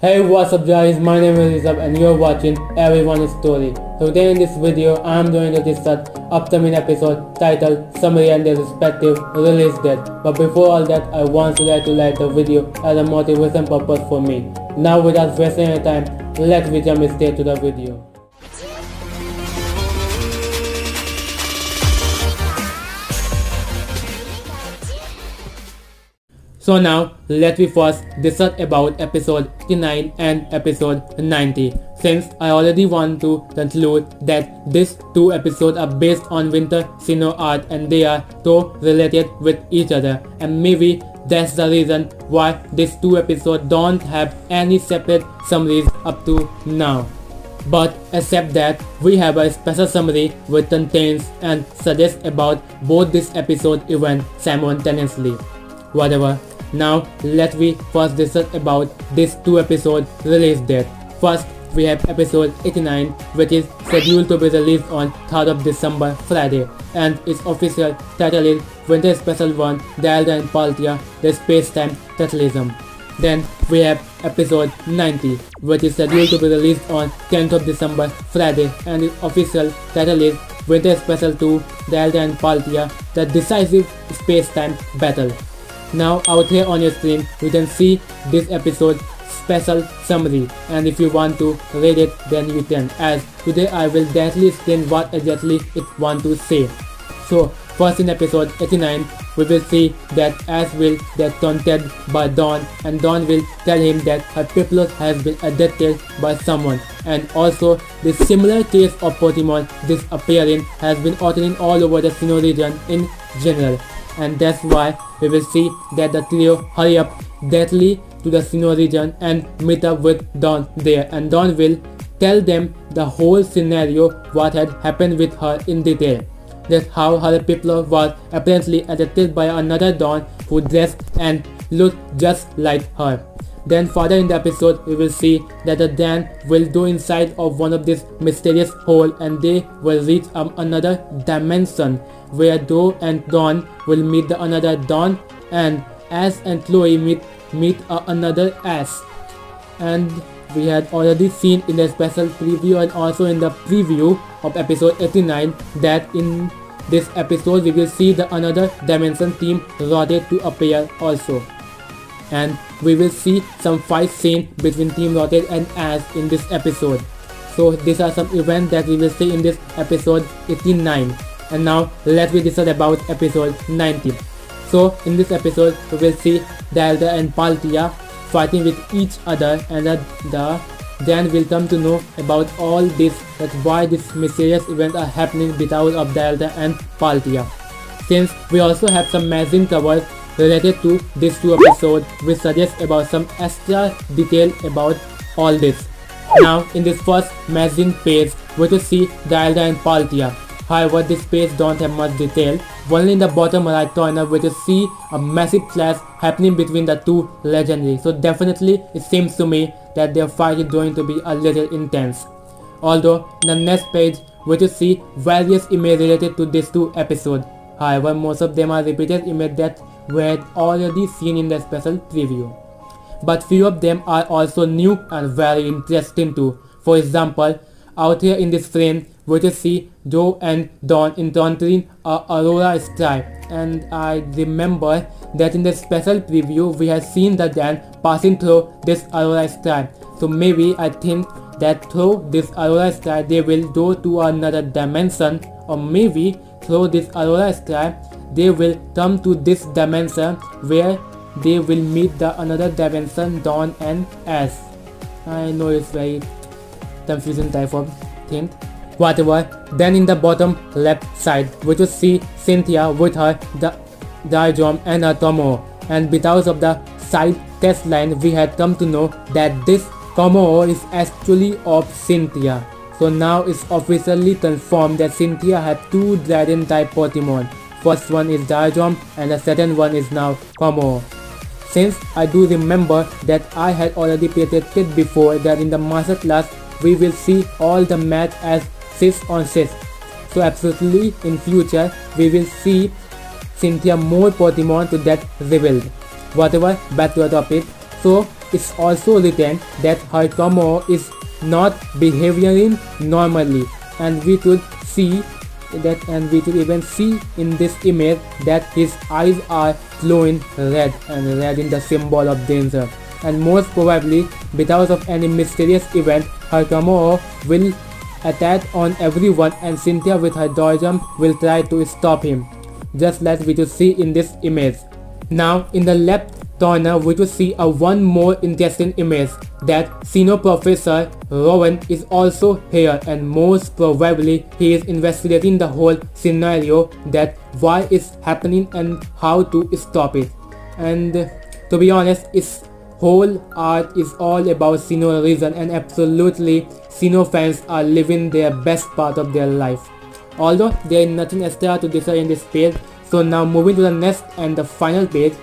Hey, what's up guys, my name is Rizab and you're watching Everyone's Story. So today in this video, I'm going to discuss upcoming episode titled Summary and their respective release date. But before all that, I want you guys to like the video as a motivation purpose for me. Now without wasting any time, let's jump straight to the video. So now, let me first discuss about episode 89 and episode 90, since I already want to conclude that these two episodes are based on Winter Sinnoh art and they are so related with each other, and maybe that's the reason why these two episodes don't have any separate summaries up to now. But except that we have a special summary which contains and suggests about both this episode event simultaneously. Whatever. Now let me first discuss about these two episode release date. First we have episode 89, which is scheduled to be released on 3rd of December, Friday, and its official title is Winter Special 1 Dialga and Palkia, the Space-Time Fatalism. Then we have episode 90, which is scheduled to be released on 10th of December, Friday, and its official title is Winter Special 2 Dialga and Palkia, the Decisive Space-Time Battle. Now out here on your screen you can see this episode special summary, and if you want to read it then you can, as today I will directly explain what exactly it want to say. So first in episode 89 we will see that Ash will get taunted by Dawn, and Dawn will tell him that her Piplup has been adopted by someone, and also the similar case of Pokemon disappearing has been occurring all over the Sinnoh region in general. And that's why we will see that the trio hurry up deathly to the Sinnoh region and meet up with Dawn there, and Dawn will tell them the whole scenario, what had happened with her in detail. That's how her Piplup was apparently adopted by another Dawn who dressed and looked just like her. Then further in the episode we will see that the Dan will go inside of one of this mysterious hole and they will reach another dimension where Do and Dawn will meet the another Dawn, and Ash and Chloe meet another Ash. And we had already seen in the special preview and also in the preview of episode 89 that in this episode we will see the another dimension team rotate to appear also. And we will see some fight scene between Team Rocket and Ash in this episode. So these are some events that we will see in this episode 89. And now let's discuss about episode 90. So in this episode we will see Dialga and Palkia fighting with each other, and Dan will come to know about all this, that's why these mysterious events are happening because of Dialga and Palkia. Since we also have some magazine covers related to these two episodes which suggest about some extra detail about all this. Now in this first magazine page we will see Dialga and Palkia. However, this page don't have much detail. Only in the bottom right corner we will see a massive clash happening between the two legendaries. So definitely it seems to me that their fight is going to be a little intense. Although in the next page we will see various images related to these two episodes. However, most of them are repeated images that we had already seen in the special preview. But few of them are also new and very interesting too. For example, out here in this frame we will see Joe and Dawn encountering a Aurora Sky, and I remember that in the special preview we had seen the Dan passing through this Aurora Sky. So maybe I think that through this Aurora Sky they will go to another dimension, or maybe through this Aurora Sky they will come to this dimension where they will meet the another dimension Dawn and Ash. I know it's very confusing type of thing. Whatever. Then in the bottom left side we will see Cynthia with her Dialga and her Tomoe, and because of the side test line we had come to know that this Tomoe is actually of Cynthia. So now it's officially confirmed that Cynthia had two dragon type Pokemon. First one is Dialga and the second one is now Tomoe. Since I do remember that I had already predicted before that in the master class we will see all the match as 6 on 6. So absolutely in future we will see Cynthia more Pokemon to get revealed. Whatever, back to the topic. So it's also written that her Tomo is not behaving normally, and we could see that, and we could even see in this image that his eyes are glowing red, and red in the symbol of danger. And most probably because of any mysterious event, her Tomo will attack on everyone, and Cynthia with her dodgem will try to stop him, just like we could see in this image. Now in the left corner we could see a one more interesting image that Sino Professor Rowan is also here, and most probably he is investigating the whole scenario, that why it's happening and how to stop it. And to be honest, its whole art is all about Sino reason, and absolutely Sino fans are living their best part of their life. Although there is nothing extra to decide in this page, so now moving to the next and the final page.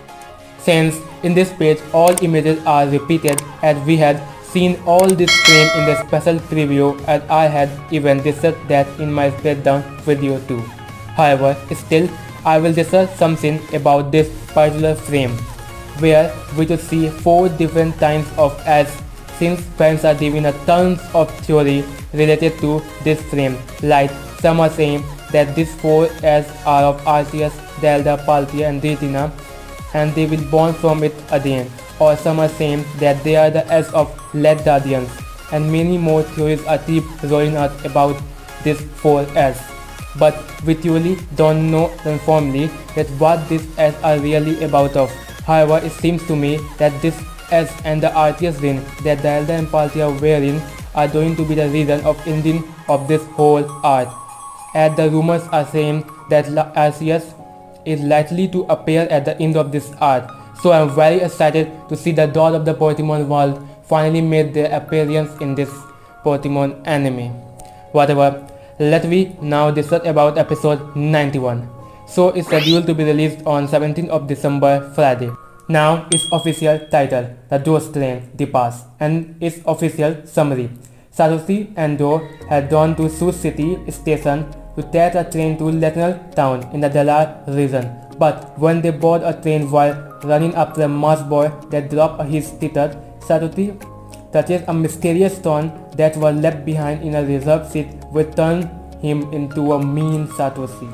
Since in this page all images are repeated, as we had seen all this frame in the special preview, and I had even discussed that in my breakdown video too. However, still I will discuss something about this particular frame, where we could see 4 different kinds of ads, since fans are giving a tons of theory related to this frame. Like some are saying that these 4 ads are of Arceus, Delta, Palkia and Retina, and they will born from it again, or some are saying that they are the ads of Lead Guardians, and many more theories are keep rolling out about these 4 ads. But we truly don't know uniformly that what these ads are really about of. However, it seems to me that this S and the Arceus ring that Delta and Palkia are wearing are going to be the reason of ending of this whole art, as the rumors are saying that Arceus is likely to appear at the end of this art. So I'm very excited to see the doll of the Pokemon world finally made their appearance in this Pokemon anime. Whatever, let me now discuss about episode 91. So it's scheduled to be released on 17th of December, Friday. Now its official title, The Ghost Train, The Past, and its official summary. Satoshi and Do had gone to Sioux City Station to take a train to Latinal Town in the Galar region, but when they board a train while running after a mass boy that dropped his ticket, Satoshi touches a mysterious stone that was left behind in a reserved seat, which turned him into a mean Satoshi.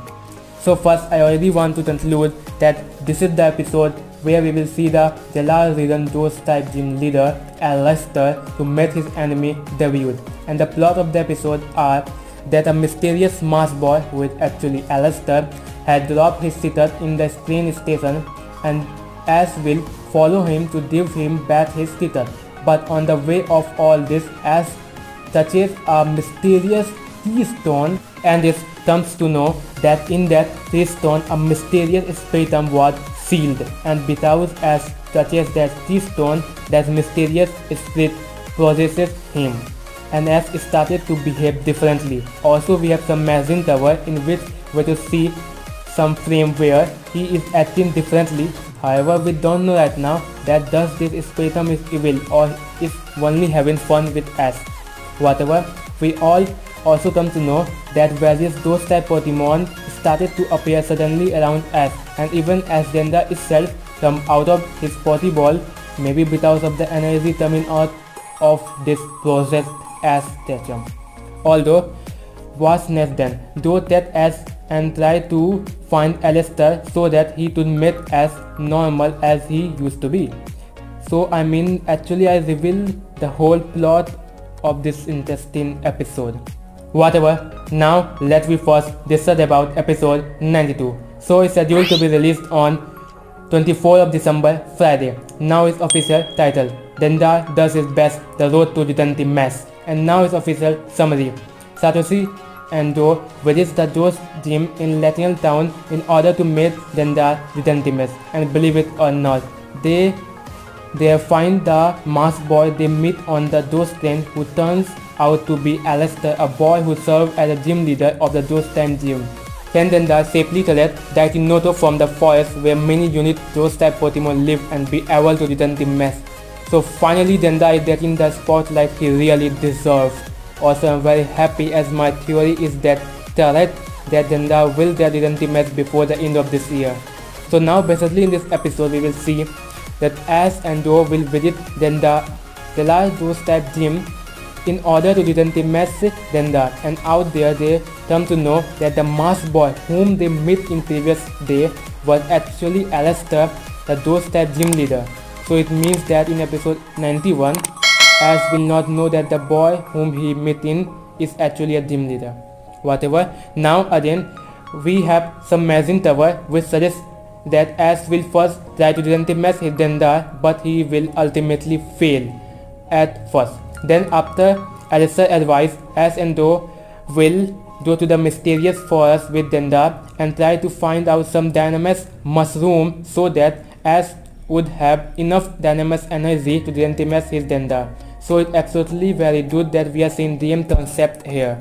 So first, I already want to conclude that this is the episode where we will see the Galar region Ghost type gym leader Allister to meet his enemy debut, and the plot of the episode are that a mysterious mass boy, who is actually Allister, had dropped his ticket in the train station, and Ash will follow him to give him back his ticket. But on the way of all this, Ash touches a mysterious keystone, and it comes to know that in that keystone a mysterious stratum was sealed, and because Ash touches that keystone, that mysterious spirit possesses him, and Ash started to behave differently. Also, we have some magazine cover in which we will see some frame where he is acting differently. However, we don't know right now that does this stratum is evil or is only having fun with Ash. Whatever, we all also come to know that various ghost type Pokemon started to appear suddenly around Ash, and even as Genda itself come out of his Pokeball, maybe because of the energy coming out of this process Ash statue. Although, what's next then? Do that Ash and try to find Allister so that he could meet as normal as he used to be. So I mean, actually I reveal the whole plot of this interesting episode. Whatever, now let me first discuss about episode 92. So it's scheduled to be released on 24th of December, Friday. Now its official title, Denda does his best, the road to detective mess. And now its official summary. Satoshi and Do visits the Ghost Gym in Latinal Town in order to meet Denda detective, and believe it or not, they find the masked boy they meet on the Ghost train, who turns out to be Allister, a boy who served as a gym leader of the Ghost Time Gym. Can Denda safely collect Daikinoto from the forest where many unique Ghost type Pokemon live and be able to detect the mess. So finally Denda is getting the spotlight he really deserves. Also, I'm very happy, as my theory is that correct, that Denda will get detective mess before the end of this year. So now basically in this episode we will see that Ash and Joe will visit Joe's type gym in order to legitimize Denda, and out there they come to know that the masked boy whom they met in previous day was actually Allister, the Joe's type gym leader. So it means that in episode 91, Ash will not know that the boy whom he met in is actually a gym leader. Whatever. Now again, we have some magazine cover which suggests that Ash will first try to legitimize his Denda, but he will ultimately fail at first. Then after Allister's advice, Ash and Joe will go to the mysterious forest with Denda and try to find out some Dynamax mushroom so that Ash would have enough Dynamax energy to legitimize his Denda. So it's absolutely very good that we are seeing the concept here.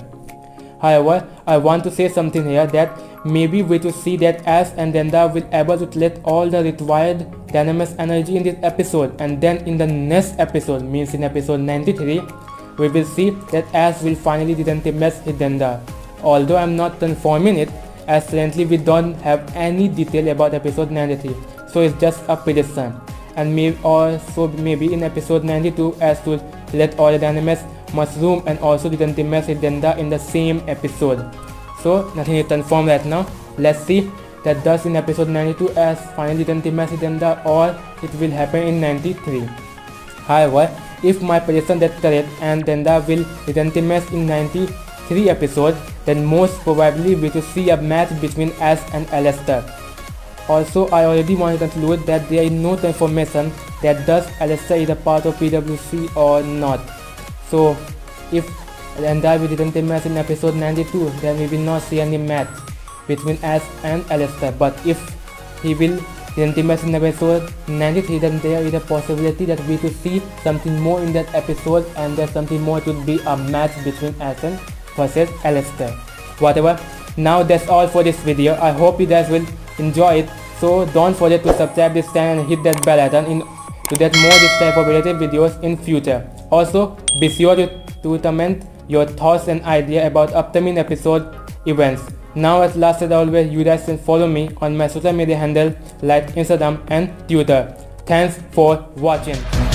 However, I want to say something here that maybe we to see that Ash and Denda will able to collect all the required Dynamax energy in this episode, and then in the next episode, means in episode 93, we will see that Ash will finally legitimize his Denda. Although I am not confirming it, as currently we don't have any detail about episode 93, so it's just a prediction. And maybe in episode 92 Ash will let all the Dynamax mushroom and also legitimize his Denda in the same episode. So nothing is confirmed right now. Let's see that does in episode 92 Ash finally legitimize his Denda, or it will happen in 93. However, if my prediction is correct and Denda will legitimize in 93 episode, then most probably we will see a match between Ash and Allister. Also, I already want to conclude that there is no confirmation that does Allister is a part of PWC or not. So if Denda will legitimize in episode 92, then we will not see any match between Ash and Allister. But if he will legitimize in episode 93, then there is a possibility that we could see something more in that episode, and that something more could be a match between Ash versus Allister. Whatever. Now that's all for this video. I hope you guys will enjoy it. So don't forget to subscribe this channel and hit that bell icon to get more this type of related videos in future. Also, be sure to comment your thoughts and idea about upcoming episode events. Now at last as always, you guys can follow me on my social media handle like Instagram and Twitter. Thanks for watching.